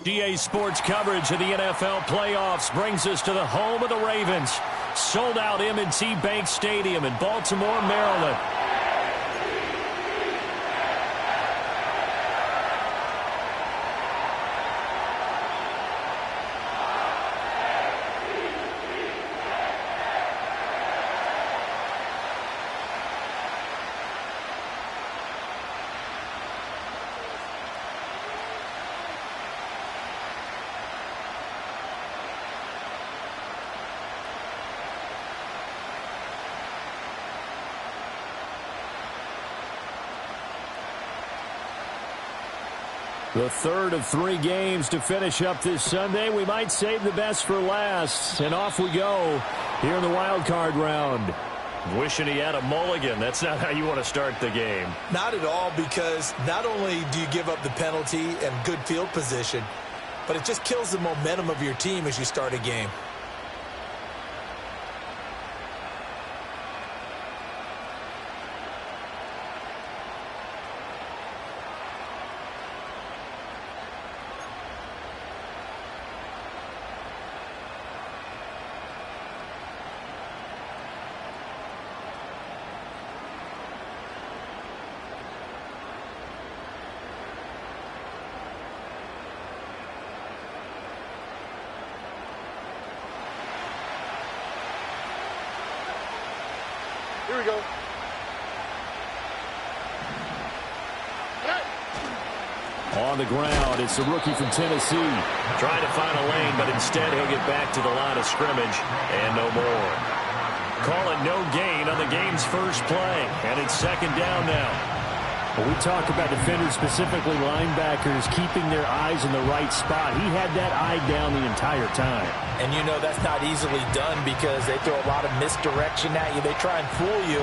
EA Sports coverage of the NFL playoffs brings us to the home of the Ravens. Sold out M&T Bank Stadium in Baltimore, Maryland. The third of 3 games to finish up this Sunday. We might save the best for last. And off we go here in the wild card round. Wishing he had a mulligan. That's not how you want to start the game. Not at all, because not only do you give up the penalty and good field position, but it just kills the momentum of your team as you start a game. Here we go. On the ground, it's the rookie from Tennessee. Trying to find a lane, but instead he'll get back to the line of scrimmage and no more. Call it no gain on the game's first play, and it's second down now. When we talk about defenders, specifically linebackers, keeping their eyes in the right spot, he had that eye down the entire time. And you know that's not easily done because they throw a lot of misdirection at you. They try and fool you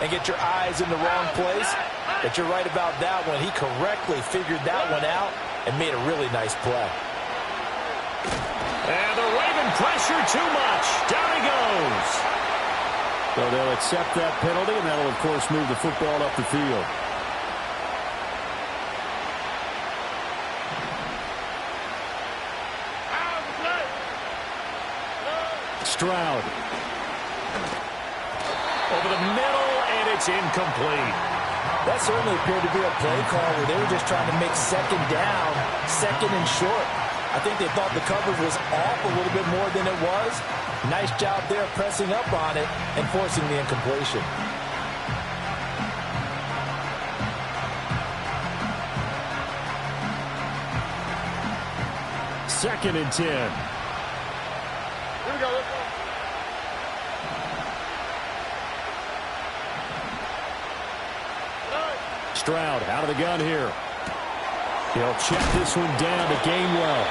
and get your eyes in the wrong place. But you're right about that one. He correctly figured that one out and made a really nice play. And the Raven pressure too much. Down he goes. So they'll accept that penalty, and that'll, of course, move the football up the field. Stroud. Over the middle, and it's incomplete. That certainly appeared to be a play call where they were just trying to make second down, second and short. I think they thought the coverage was off a little bit more than it was. Nice job there pressing up on it and forcing the incompletion. Second and 10. Here we go. Let's go. Stroud out of the gun here. He'll check this one down to Gainwell.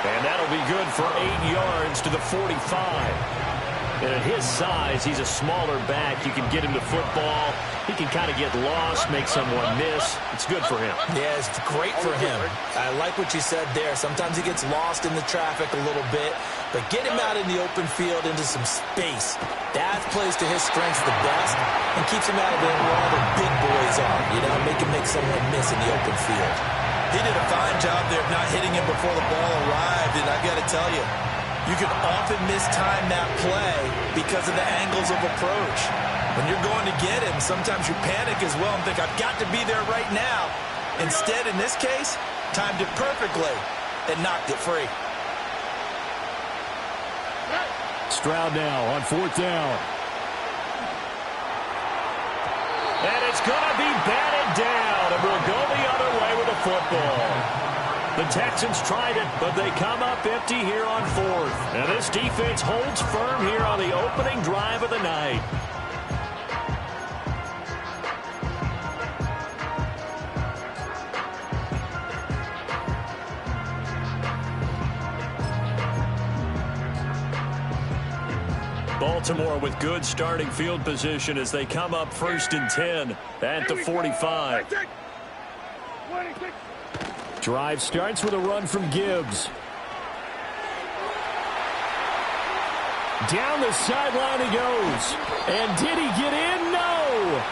And that'll be good for 8 yards to the 45. And at his size, he's a smaller back. You can get him to football. He can kind of get lost, make someone miss. It's good for him. Yeah, it's great for him. I like what you said there. Sometimes he gets lost in the traffic a little bit, but get him out in the open field into some space. That plays to his strengths the best and keeps him out of there where all the big boys are. You know, make someone miss in the open field. He did a fine job there of not hitting him before the ball arrived, and I got to tell you, you can often mistime that play because of the angles of approach. When you're going to get him, sometimes you panic as well and think, I've got to be there right now. Instead, in this case, timed it perfectly and knocked it free. Stroud now on 4th down. And it's going to be batted down, and we'll go the other way with the football. The Texans tried it, but they come up empty here on 4th. And this defense holds firm here on the opening drive of the night. Baltimore with good starting field position as they come up 1st and 10 at the 45. Drive starts with a run from Gibbs. Down the sideline he goes. And did he get in? No!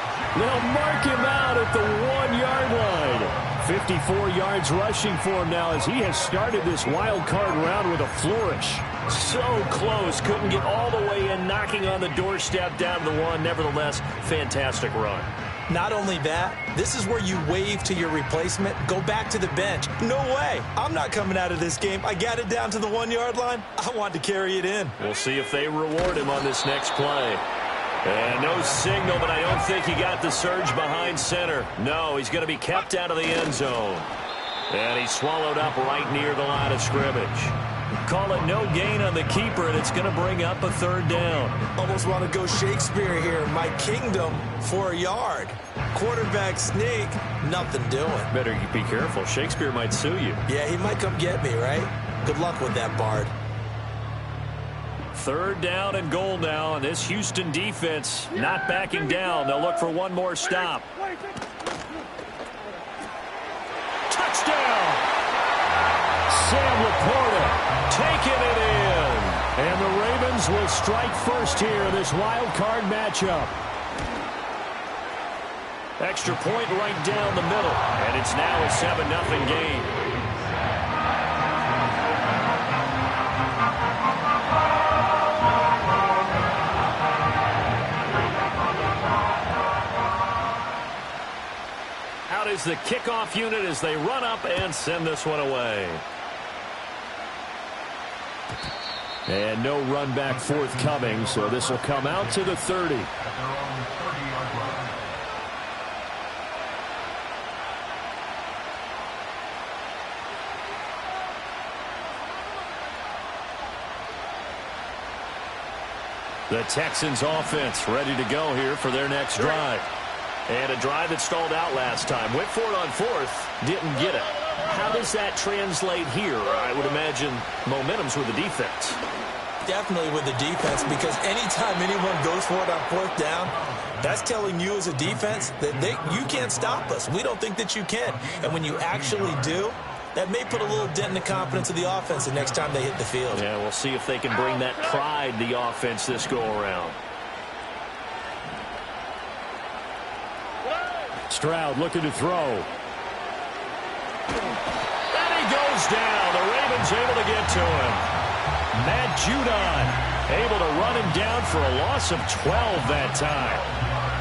They'll mark him out at the 1-yard line. 54 yards rushing for him now as he has started this wild card round with a flourish. So close, couldn't get all the way in, knocking on the doorstep down to the one. Nevertheless, fantastic run. Not only that, this is where you wave to your replacement, go back to the bench. No way. I'm not coming out of this game. I got it down to the 1-yard line. I want to carry it in. We'll see if they reward him on this next play. And no signal, but I don't think he got the surge behind center. No, he's going to be kept out of the end zone. And he's swallowed up right near the line of scrimmage. Call it no gain on the keeper, and it's going to bring up a 3rd down. Almost want to go Shakespeare here. My kingdom for a yard. Quarterback sneak, nothing doing. Better be careful. Shakespeare might sue you. Yeah, he might come get me, right? Good luck with that, Bard. 3rd down and goal now, and this Houston defense not backing down. They'll look for one more stop. Touchdown! Sam Laporta taking it in. And the Ravens will strike first here in this wild card matchup. Extra point right down the middle, and it's now a 7-0 game. Out is the kickoff unit as they run up and send this one away. And no run back forthcoming, so this will come out to the 30. The Texans offense ready to go here for their next drive. And a drive that stalled out last time. Went for it on 4th, didn't get it. How does that translate here? I would imagine momentum's with the defense. Definitely with the defense, because anytime anyone goes for it on 4th down, that's telling you as a defense that you can't stop us. We don't think that you can. And when you actually do, that may put a little dent in the confidence of the offense the next time they hit the field. Yeah, we'll see if they can bring that pride to the offense this go-around. Stroud looking to throw. And he goes down. The Ravens able to get to him. Matt Judon able to run him down for a loss of 12 that time.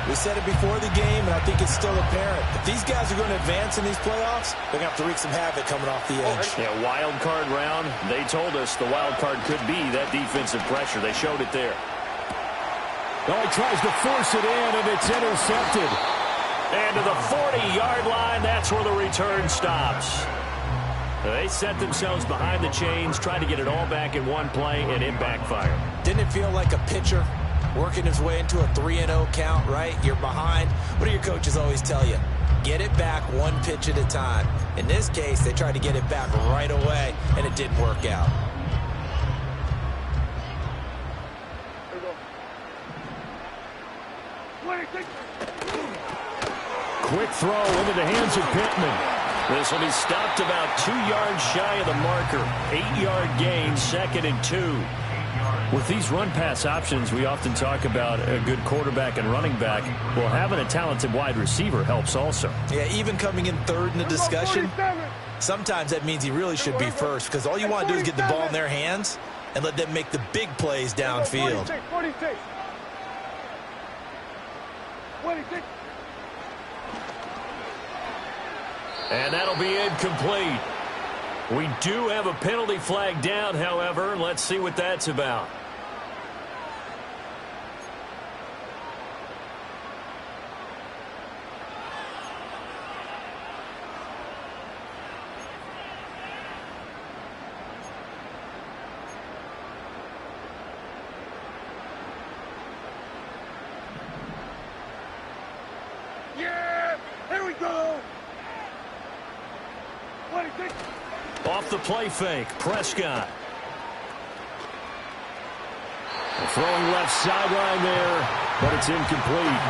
We said it before the game, and I think it's still apparent. If these guys are going to advance in these playoffs, they're going to have to wreak some havoc coming off the edge. Yeah, wild card round. They told us the wild card could be that defensive pressure. They showed it there. Oh, he tries to force it in, and it's intercepted. And to the 40-yard line, that's where the return stops. They set themselves behind the chains, tried to get it all back in one play, and it backfired. Didn't it feel like a pitcher working his way into a 3-0 count, right? You're behind. What do your coaches always tell you? Get it back one pitch at a time. In this case, they tried to get it back right away, and it didn't work out. Quick throw into the hands of Pittman. This will be stopped about 2 yards shy of the marker. 8-yard gain, 2nd and 2. With these run-pass options, we often talk about a good quarterback and running back. Well, having a talented wide receiver helps also. Yeah, even coming in 3rd in the discussion, sometimes that means he really should be first, because all you want to do is get the ball in their hands and let them make the big plays downfield. 46. And that'll be incomplete. We do have a penalty flag down, however. Let's see what that's about. Yeah! Here we go! Off the play fake, Prescott. Throwing left sideline there, but it's incomplete.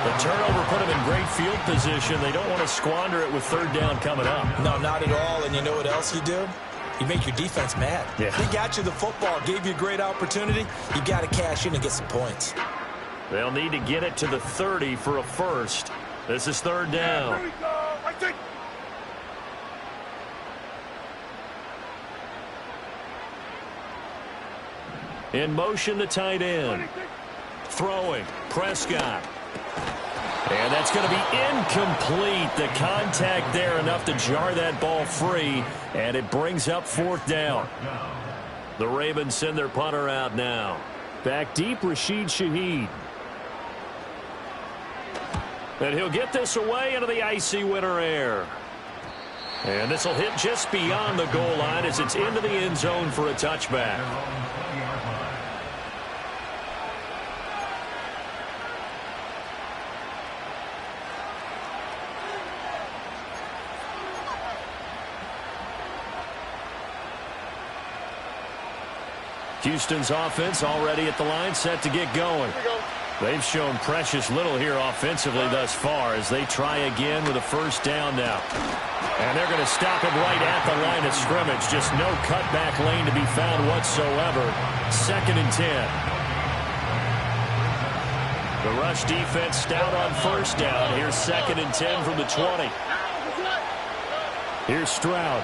The turnover put him in great field position. They don't want to squander it with 3rd down coming up. No, not at all. And you know what else you do? You make your defense mad. Yeah. They got you the football, gave you a great opportunity. You got to cash in and get some points. They'll need to get it to the 30 for a first. This is 3rd down. Here we go! In motion, the tight end. Throwing, Prescott. And that's going to be incomplete. The contact there enough to jar that ball free, and it brings up 4th down. The Ravens send their punter out now. Back deep, Rashid Shaheed. And he'll get this away into the icy winter air. And this will hit just beyond the goal line as it's into the end zone for a touchback. Houston's offense already at the line, set to get going. They've shown precious little here offensively thus far as they try again with a 1st down now. And they're going to stop him right at the line of scrimmage. Just no cutback lane to be found whatsoever. 2nd and 10. The rush defense stout on 1st down. Here's 2nd and 10 from the 20. Here's Stroud.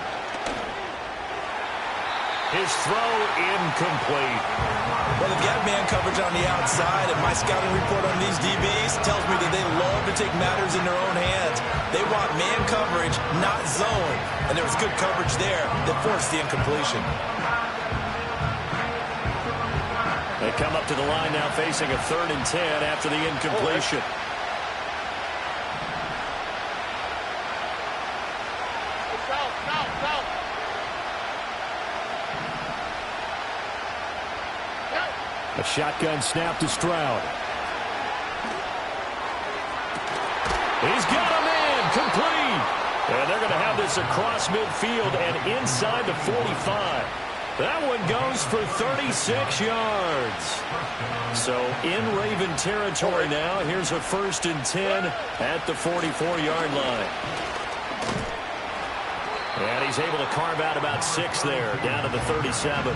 His throw incomplete. Well, if you have man coverage on the outside, and my scouting report on these DBs tells me that they love to take matters in their own hands. They want man coverage, not zone. And there was good coverage there that forced the incompletion. They come up to the line now facing a 3rd and 10 after the incompletion. A shotgun snap to Stroud. He's got a man complete. And they're going to have this across midfield and inside the 45. That one goes for 36 yards. So in Raven territory now. Here's a 1st and 10 at the 44-yard line. And he's able to carve out about 6 there, down to the 37.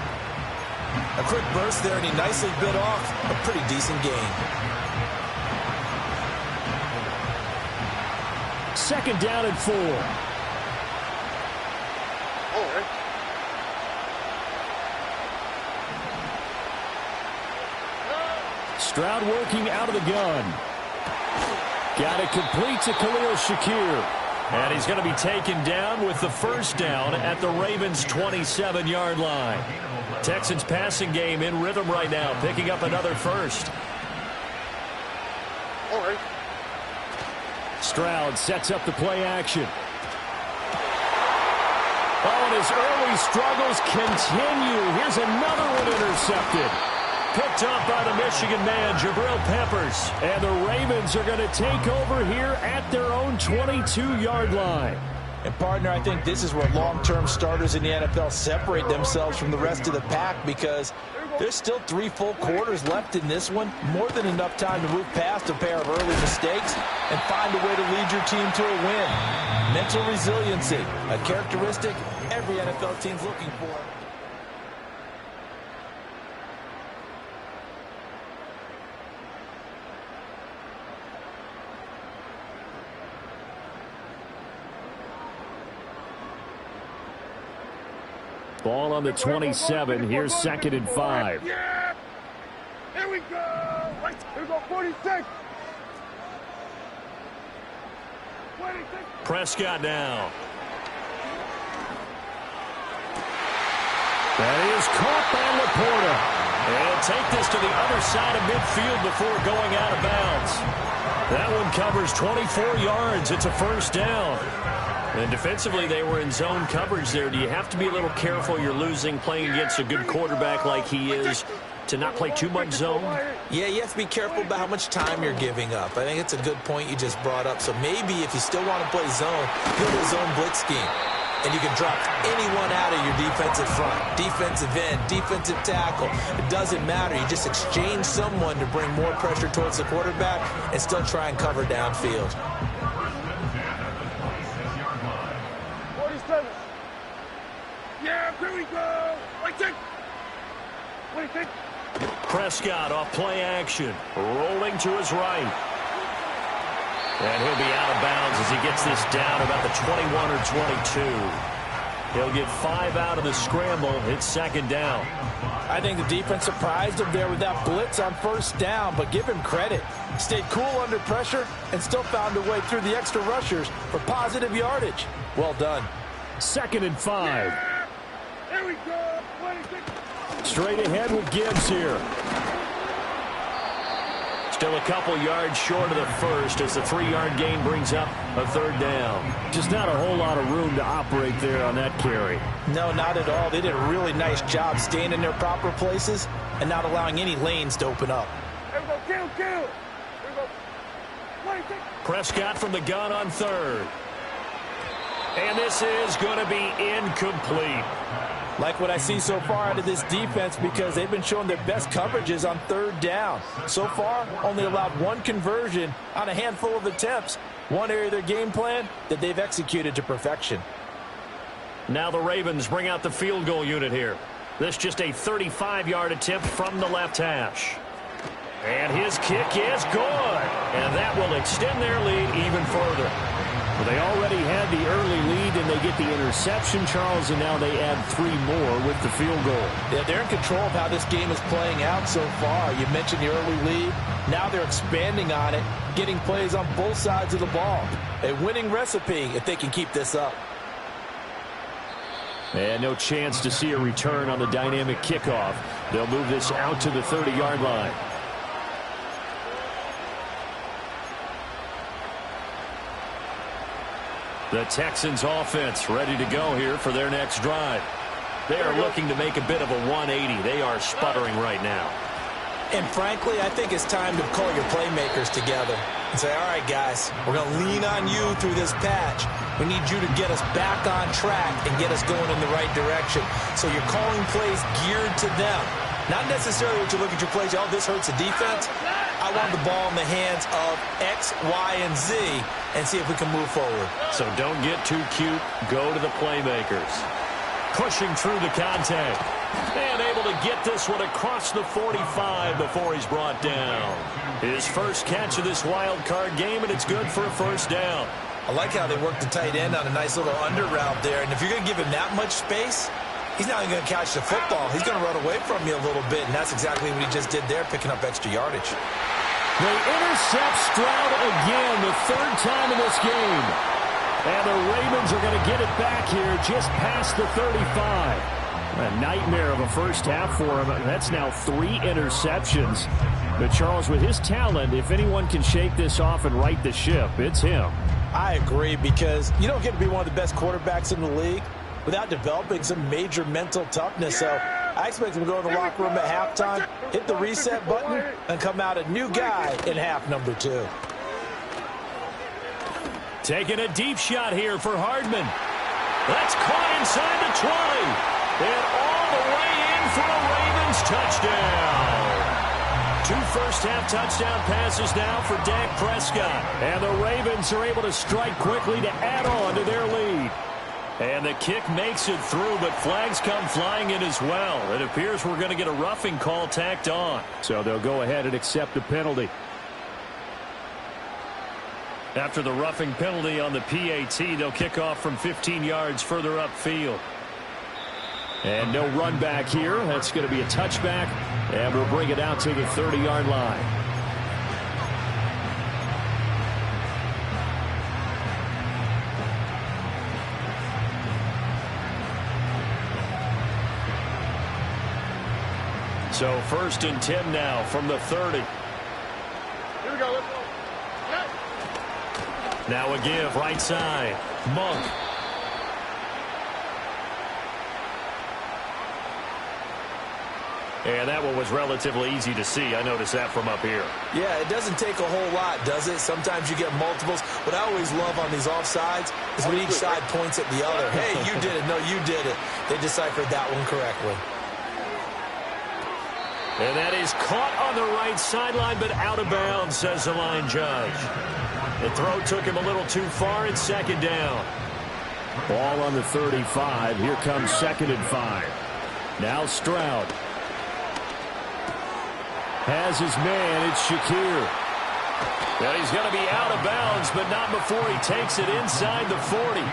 A quick burst there, and he nicely bit off a pretty decent gain. 2nd down and 4. Stroud working out of the gun. Got it complete to Khalil Shakir. And he's going to be taken down with the 1st down at the Ravens' 27-yard line. Texans passing game in rhythm right now, picking up another 1st. Stroud sets up the play action. Oh, and his early struggles continue. Here's another one intercepted. Picked up by the Michigan man, Jabril Peppers. And the Ravens are going to take over here at their own 22-yard line. And, partner, I think this is where long-term starters in the NFL separate themselves from the rest of the pack, because there's still 3 full quarters left in this one. More than enough time to move past a pair of early mistakes and find a way to lead your team to a win. Mental resiliency, a characteristic every NFL team's looking for. Ball on the 27. Here's 2nd and 5. Yeah! Here we go! Right, here we go, 46! 26! Prescott now. That is caught by Laporta. And he'll take this to the other side of midfield before going out of bounds. That one covers 24 yards. It's a 1st down. And defensively, they were in zone coverage there. Do you have to be a little careful? You're losing playing against a good quarterback like he is to not play too much zone? Yeah, you have to be careful about how much time you're giving up. I think it's a good point you just brought up. So maybe if you still want to play zone, go to a zone blitz scheme. And you can drop anyone out of your defensive front, defensive end, defensive tackle. It doesn't matter. You just exchange someone to bring more pressure towards the quarterback and still try and cover downfield. Yeah, here we go! 26! Prescott off play action, rolling to his right. And he'll be out of bounds as he gets this down about the 21 or 22. He'll get 5 out of the scramble. It's second down. I think the defense surprised him there with that blitz on first down, but give him credit. Stayed cool under pressure and still found a way through the extra rushers for positive yardage. Well done. 2nd and 5. Here we go. 26. Straight ahead with Gibbs here. Still a couple yards short of the first as the 3-yard gain brings up a 3rd down. Just not a whole lot of room to operate there on that carry. No, not at all. They did a really nice job staying in their proper places and not allowing any lanes to open up. Here we go. Kill. Here we go. 26. Prescott from the gun on 3rd. And this is going to be incomplete. Like what I see so far out of this defense because they've been showing their best coverages on 3rd down. So far, only allowed 1 conversion on a handful of attempts. One area of their game plan that they've executed to perfection. Now the Ravens bring out the field goal unit here. This just a 35-yard attempt from the left hash. And his kick is good. And that will extend their lead even further. Well, they already had the early lead, and they get the interception, Charles, and now they add 3 more with the field goal. Yeah, they're in control of how this game is playing out so far. You mentioned the early lead. Now they're expanding on it, getting plays on both sides of the ball. A winning recipe if they can keep this up. And no chance to see a return on the dynamic kickoff. They'll move this out to the 30-yard line. The Texans offense ready to go here for their next drive. They are looking to make a bit of a 180. They are sputtering right now. And frankly, I think it's time to call your playmakers together and say, all right, guys, we're going to lean on you through this patch. We need you to get us back on track and get us going in the right direction. So you're calling plays geared to them. Not necessarily what you look at your plays, oh, this hurts the defense. I want the ball in the hands of X, Y, and Z and see if we can move forward. So don't get too cute. Go to the playmakers. Pushing through the contact. And able to get this one across the 45 before he's brought down. His first catch of this wild card game, and it's good for a 1st down. I like how they work the tight end on a nice little under route there. And if you're going to give him that much space, he's not even going to catch the football. He's going to run away from you a little bit, and that's exactly what he just did there, picking up extra yardage. They intercept Stroud again, the 3rd time in this game. And the Ravens are going to get it back here just past the 35. A nightmare of a first half for him. That's now 3 interceptions. But Charles, with his talent, if anyone can shake this off and right the ship, it's him. I agree, because you don't get to be one of the best quarterbacks in the league without developing some major mental toughness. So I expect him to go in the locker room at halftime, hit the reset button, and come out a new guy in half number 2. Taking a deep shot here for Hardman. That's caught inside the 20. And all the way in for a Ravens touchdown. 2 first-half touchdown passes now for Dak Prescott. And the Ravens are able to strike quickly to add on to their lead. And the kick makes it through, but flags come flying in as well. It appears we're going to get a roughing call tacked on. So they'll go ahead and accept the penalty. After the roughing penalty on the PAT, they'll kick off from 15 yards further upfield. And no run back here. That's going to be a touchback. And we'll bring it out to the 30-yard line. So 1st and 10 now from the 30. Here we go. Let's go. Now a give right side. Monk. And that one was relatively easy to see. I noticed that from up here. Yeah, it doesn't take a whole lot, does it? Sometimes you get multiples. What I always love on these offsides is when each side points at the other. Hey, you did it. No, you did it. They deciphered that one correctly. And that is caught on the right sideline, but out of bounds, says the line judge. The throw took him a little too far. It's 2nd down. Ball on the 35. Here comes 2nd and 5. Now Stroud. Has his man. It's Shakir. Well, he's going to be out of bounds, but not before he takes it inside the 40.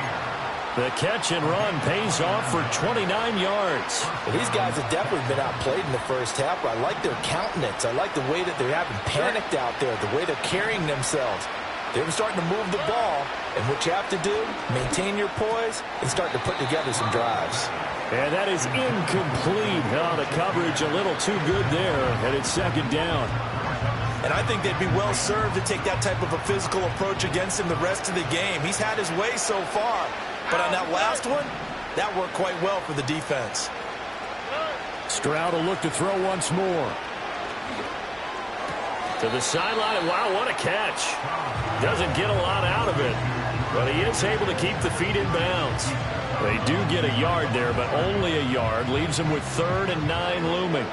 The catch and run pays off for 29 yards. Well, these guys have definitely been outplayed in the first half. I like their countenance. I like the way that they haven't panicked out there, the way they're carrying themselves. They're starting to move the ball, and what you have to do, maintain your poise and start to put together some drives. And that is incomplete. Oh, the coverage a little too good there, and it's second down. And I think they'd be well served to take that type of a physical approach against him the rest of the game. He's had his way so far, but on that last one, that worked quite well for the defense. Stroud will look to throw once more. To the sideline, and wow, what a catch. Doesn't get a lot out of it, but he is able to keep the feet in bounds. They do get a yard there, but only a yard. Leaves him with 3rd and 9 looming.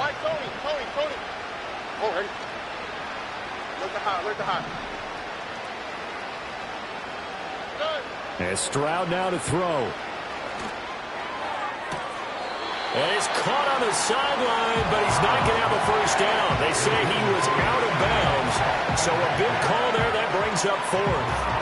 White, Tony. Oh, ready. Look the high. And Stroud now to throw. And he's caught on the sideline, but he's not going to have a first down. They say he was out of bounds. So a big call there. That brings up 4th.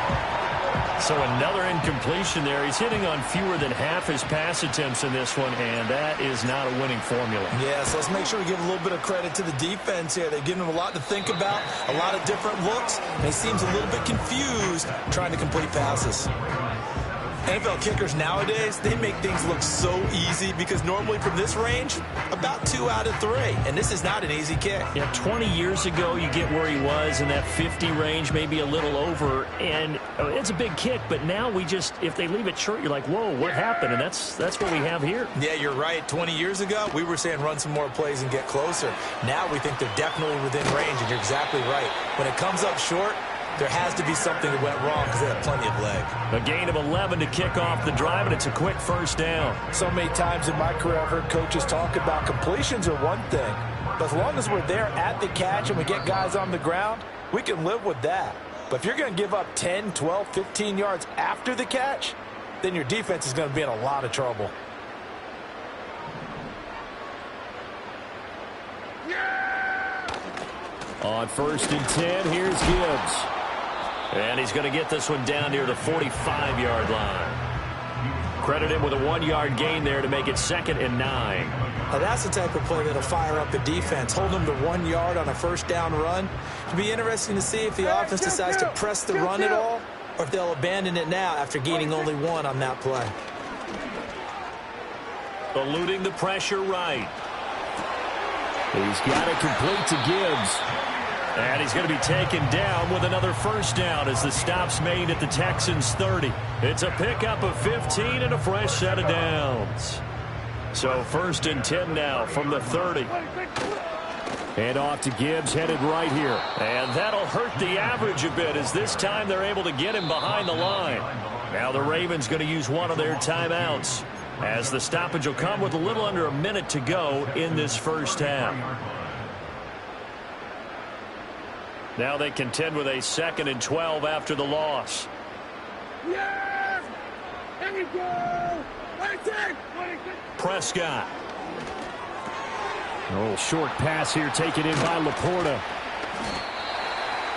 So another incompletion there. He's hitting on fewer than half his pass attempts in this one, and that is not a winning formula. Yeah, so let's make sure we give a little bit of credit to the defense here. They've given him a lot to think about, a lot of different looks, and he seems a little bit confused trying to complete passes. NFL kickers nowadays, they make things look so easy because normally from this range, about 2 out of 3. And this is not an easy kick. Yeah, 20 years ago, you get where he was in that 50 range, maybe a little over. And it's a big kick, but now if they leave it short, you're like, whoa, what happened? And that's what we have here. Yeah, you're right. 20 years ago, we were saying run some more plays and get closer. Now we think they're definitely within range, and you're exactly right. When it comes up short, there has to be something that went wrong because they have plenty of leg. A gain of 11 to kick off the drive, and it's a quick first down. So many times in my career, I've heard coaches talk about completions are one thing. But as long as we're there at the catch and we get guys on the ground, we can live with that. But if you're going to give up 10, 12, 15 yards after the catch, then your defense is going to be in a lot of trouble. On 1st and 10, here's Gibbs. And he's going to get this one down near the 45-yard line. Credit him with a 1-yard gain there to make it 2nd and 9. Now that's the type of play that'll fire up the defense. Hold them to 1 yard on a first down run. It'll be interesting to see if the offense decides to press the run at all or if they'll abandon it now after gaining only 1 on that play. Eluding the pressure right. He's got it complete to Gibbs. And he's going to be taken down with another first down as the stop's made at the Texans 30. It's a pickup of 15 and a fresh set of downs. So 1st and 10 now from the 30. And off to Gibbs, headed right here. And that'll hurt the average a bit as this time they're able to get him behind the line. Now the Ravens going to use one of their timeouts as the stoppage will come with a little under a minute to go in this first half. Now they contend with a 2nd and 12 after the loss. Yes! Here we go! Prescott. A little short pass here taken in by Laporta.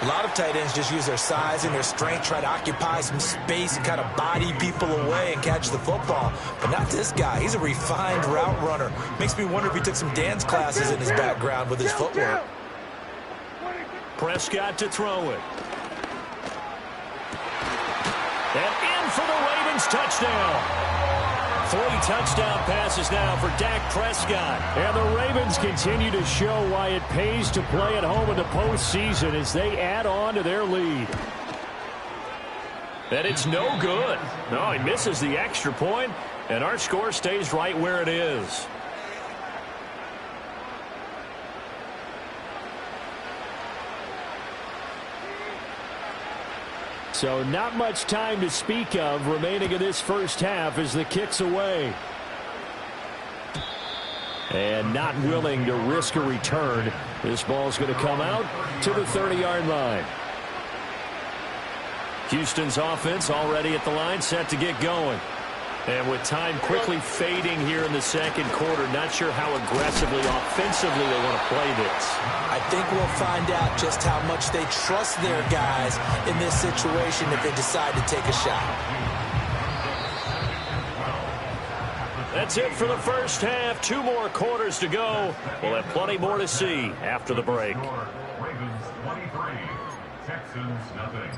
A lot of tight ends just use their size and their strength, try to occupy some space and kind of body people away and catch the football. But not this guy. He's a refined route runner. Makes me wonder if he took some dance classes in his background with his footwork. Prescott to throw it. And in for the Ravens touchdown. 3 touchdown passes now for Dak Prescott. And the Ravens continue to show why it pays to play at home in the postseason as they add on to their lead. And it's no good. No, he misses the extra point, and our score stays right where it is. So not much time to speak of remaining in this first half as the kick's away. And not willing to risk a return. This ball's going to come out to the 30-yard line. Houston's offense already at the line, set to get going. And with time quickly fading here in the second quarter, not sure how aggressively, offensively they want to play this. I think we'll find out just how much they trust their guys in this situation if they decide to take a shot. That's it for the first half. 2 more quarters to go. We'll have plenty more to see after the break. Ravens 23, Texans nothing.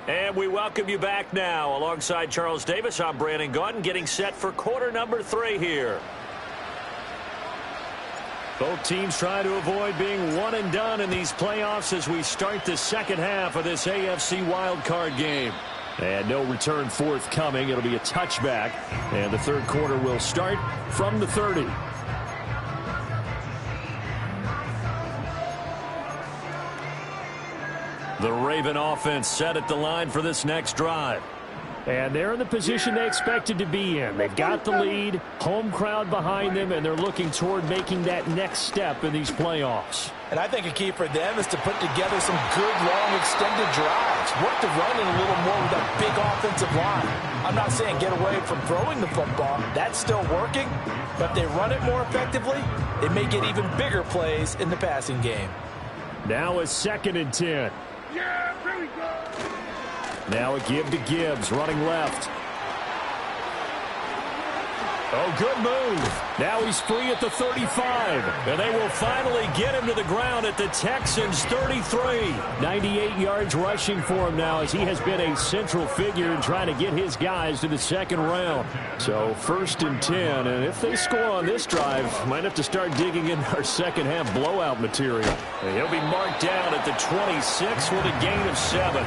And we welcome you back now. Alongside Charles Davis, I'm Brandon Gaudin, getting set for quarter number 3 here. Both teams try to avoid being one and done in these playoffs as we start the second half of this AFC wildcard game. And no return forthcoming. It'll be a touchback. And the third quarter will start from the 30. The Raven offense set at the line for this next drive. And they're in the position they expected to be in. They've got the lead, home crowd behind them, and they're looking toward making that next step in these playoffs. And I think a key for them is to put together some good, long, extended drives. Work the run in a little more with a big offensive line. I'm not saying get away from throwing the football. That's still working. But if they run it more effectively, they may get even bigger plays in the passing game. Now a 2nd and 10. Yeah, here we go. Now a give to Gibbs, running left. Oh, good move. Now he's free at the 35. And they will finally get him to the ground at the Texans' 33. 98 yards rushing for him now as he has been a central figure in trying to get his guys to the second round. So 1st and 10. And if they score on this drive, might have to start digging in our second half blowout material. And he'll be marked down at the 26 with a gain of 7.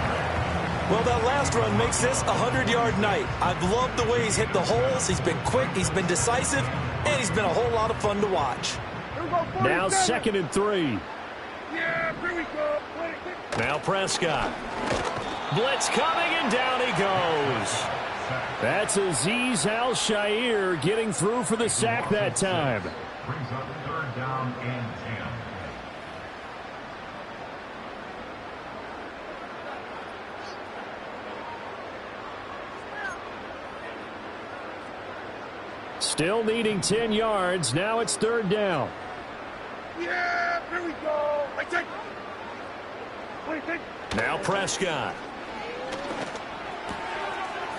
Well, that last run makes this a 100-yard night. I've loved the way he's hit the holes. He's been quick, he's been decisive, and he's been a whole lot of fun to watch. Now 2nd and 3. Yeah, here we go. Now Prescott. Blitz coming, and down he goes. That's Azeez Al-Shaair getting through for the sack that time. Brings up 3rd down and 10. Still needing 10 yards. Now it's 3rd down. Yeah, here we go. I take. What do you think? Now Prescott.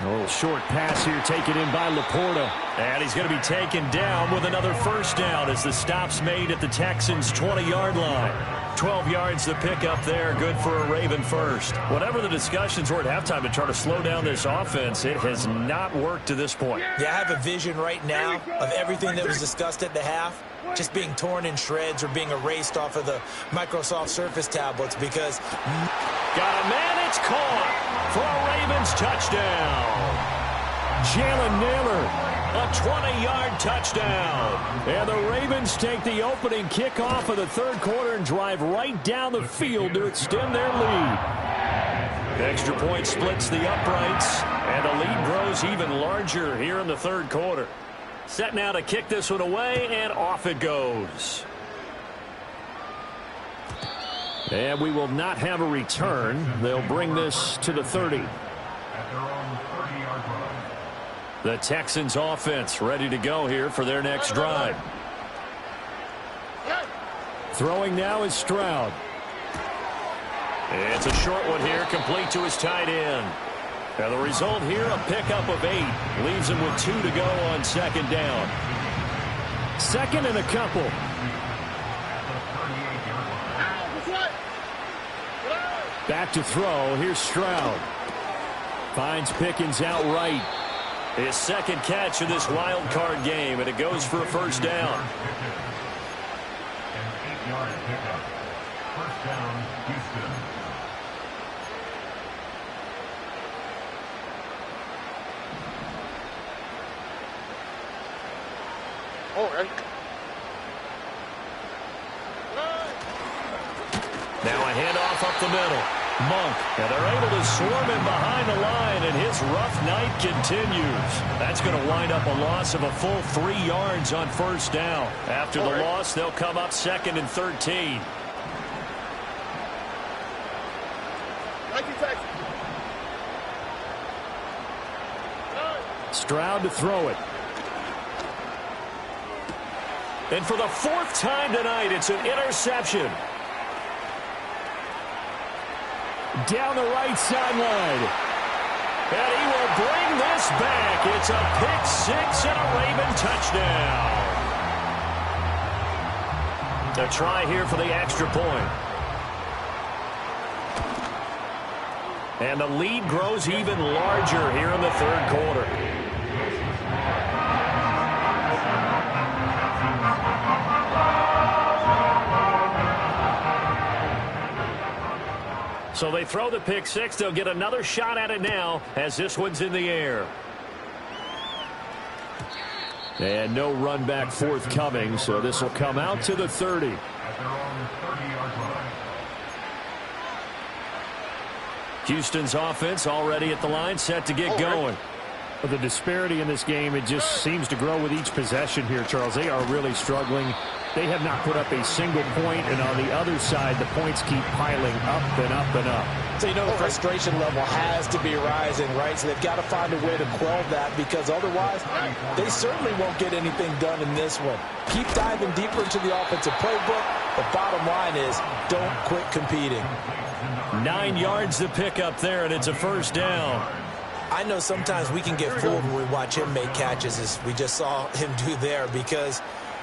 A little short pass here taken in by Laporta. And he's going to be taken down with another 1st down as the stop's made at the Texans' 20-yard line. 12 yards to pick up there, good for a Raven first. Whatever the discussions were at halftime to try to slow down this offense, it has not worked to this point. Yeah, I have a vision right now of everything that was discussed at the half just being torn in shreds or being erased off of the Microsoft Surface tablets because... Got a man, it's caught for a Ravens touchdown. Jalen Naylor. A 20-yard touchdown. And the Ravens take the opening kickoff of the third quarter and drive right down the field to extend their lead. Extra point splits the uprights, and the lead grows even larger here in the third quarter. Set now to kick this one away, and off it goes. And we will not have a return. They'll bring this to the 30. At their own 30-yard line. The Texans offense ready to go here for their next drive. Throwing now is Stroud. It's a short one here, complete to his tight end. And the result here, a pickup of 8. Leaves him with 2 to go on 2nd down. 2nd and a couple. Back to throw. Here's Stroud. Finds Pickens outright. His 2nd catch of this wild card game, and it goes for a 1st down. An 8-yard pickup. 1st down, Houston. Now a handoff up the middle. Monk, and they're able to swarm him behind the line, and his rough night continues. That's going to wind up a loss of a full 3 yards on 1st down. After the loss, they'll come up 2nd and 13. Stroud to throw it. And for the 4th time tonight, it's an interception. Down the right sideline. And he will bring this back. It's a pick 6 and a Raven touchdown. A try here for the extra point. And the lead grows even larger here in the 3rd quarter. So they throw the pick 6. They'll get another shot at it now as this one's in the air. And no run back forthcoming, so this will come out to the 30. At their own 30-yard line. Houston's offense already at the line, set to get going. The disparity in this game, it just seems to grow with each possession here, Charles. They are really struggling. They have not put up a single point, and on the other side, the points keep piling up and up and up. So you know the frustration level has to be rising, right? So they've got to find a way to quell that, because otherwise they certainly won't get anything done in this one. Keep diving deeper into the offensive playbook. The bottom line is don't quit competing. 9 yards to pick up there, and it's a 1st down. I know sometimes we can get fooled when we watch him make catches, as we just saw him do there, because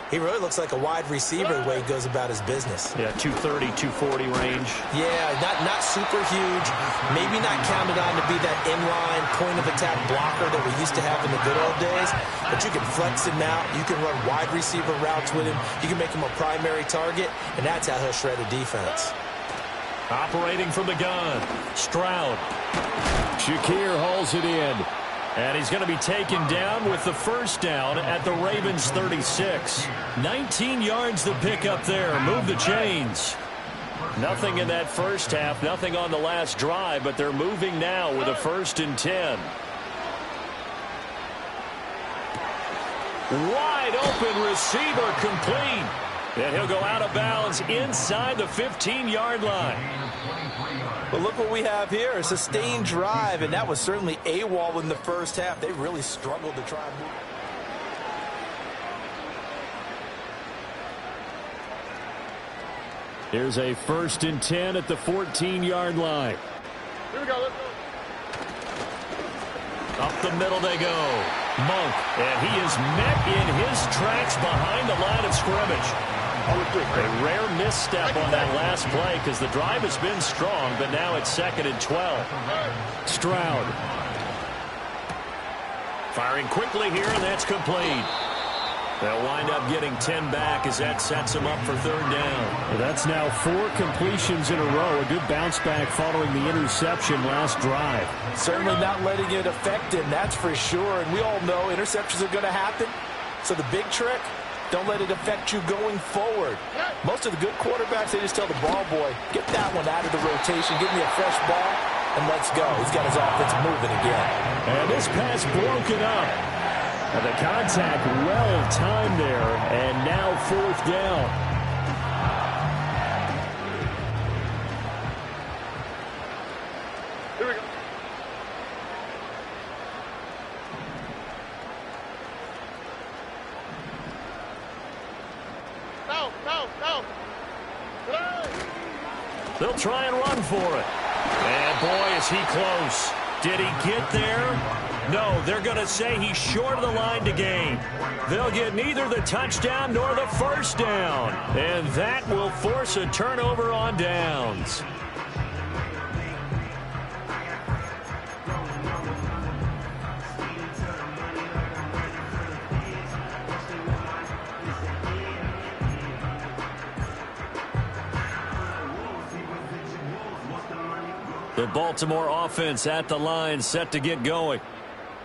he really looks like a wide receiver the way he goes about his business. Yeah, 230, 240 range. Yeah, not super huge. Maybe not counted on to be that inline point-of-attack blocker that we used to have in the good old days. But you can flex him out. You can run wide receiver routes with him. You can make him a primary target, and that's how he'll shred a defense. Operating from the gun, Stroud. Shakir hauls it in. And he's going to be taken down with the 1st down at the Ravens 36. 19 yards to pick up there. Move the chains. Nothing in that first half, nothing on the last drive, but they're moving now with a 1st and 10. Wide open receiver complete. And he'll go out of bounds inside the 15-yard line. But look what we have here, a sustained drive, and that was certainly AWOL in the first half. They really struggled to try and move. Here's a 1st and 10 at the 14-yard line. Here we go, let's go. Up the middle they go. Monk, and he is met in his tracks behind the line of scrimmage. A rare misstep on that last play because the drive has been strong, but now it's 2nd and 12. Stroud. Firing quickly here, and that's complete. They'll wind up getting 10 back as that sets them up for 3rd down. Well, that's now 4 completions in a row. A good bounce back following the interception last drive. Certainly not letting it affect him, that's for sure. And we all know interceptions are going to happen. So the big trick, don't let it affect you going forward. Most of the good quarterbacks, they just tell the ball boy, get that one out of the rotation, give me a fresh ball, and let's go. He's got his offense moving again. And this pass broken up. And the contact well timed there, and now 4th down. Here we go. No. They'll try and run for it. And boy, is he close. Did he get there? No, they're going to say he's short of the line to gain. They'll get neither the touchdown nor the 1st down. And that will force a turnover on downs. The Baltimore offense at the line, set to get going.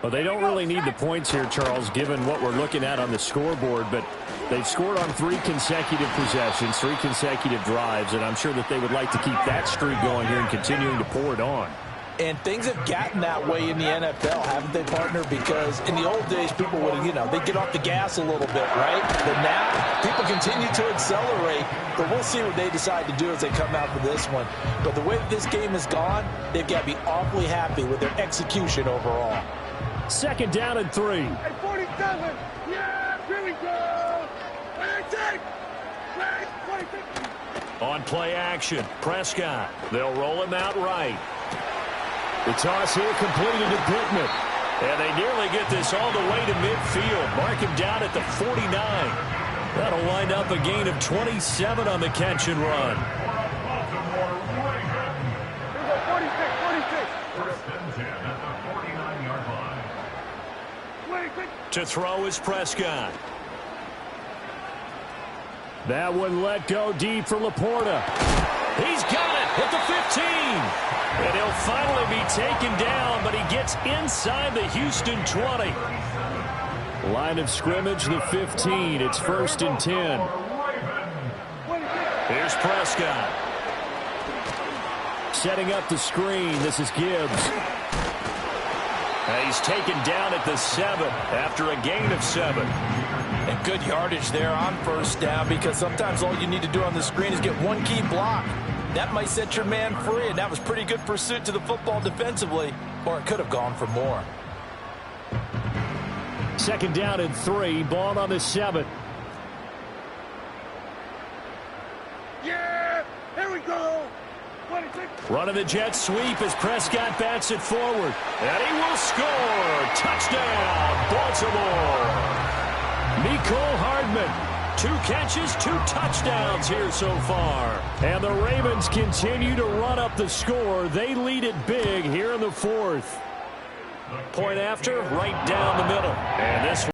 Well, they don't really need the points here, Charles, given what we're looking at on the scoreboard, but they've scored on 3 consecutive possessions, 3 consecutive drives, and I'm sure that they would like to keep that streak going here and continuing to pour it on. And things have gotten that way in the NFL, haven't they, partner? Because in the old days, people would, they'd get off the gas a little bit, right? But now, people continue to accelerate. But we'll see what they decide to do as they come out for this one. But the way that this game has gone, they've got to be awfully happy with their execution overall. Second down and 3. Hey, 47. Yeah, here we go. Hey, take. Hey, 46. On play action, Prescott. They'll roll him out right. The toss here completed to Pittman. And they nearly get this all the way to midfield. Mark him down at the 49. That'll wind up a gain of 27 on the catch and run. Here we go, 46. First and 10 at the 49-yard line. 26. To throw is Prescott. That one let go deep for Laporta. He's got it at the 15. And he'll finally be taken down, but he gets inside the Houston 20. Line of scrimmage, the 15. It's first and 10. Here's Prescott. Setting up the screen. This is Gibbs. And he's taken down at the 7 after a gain of 7. And good yardage there on first down, because sometimes all you need to do on the screen is get one key block. That might set your man free, and that was pretty good pursuit to the football defensively, or it could have gone for more. Second down and 3. Ball on the 7. Yeah, here we go. 26. Running the jet sweep as Prescott bats it forward. And he will score. Touchdown, Baltimore. Mecole Hardman. 2 catches, 2 touchdowns here so far. And the Ravens continue to run up the score. They lead it big here in the 4th. Point after, right down the middle. And this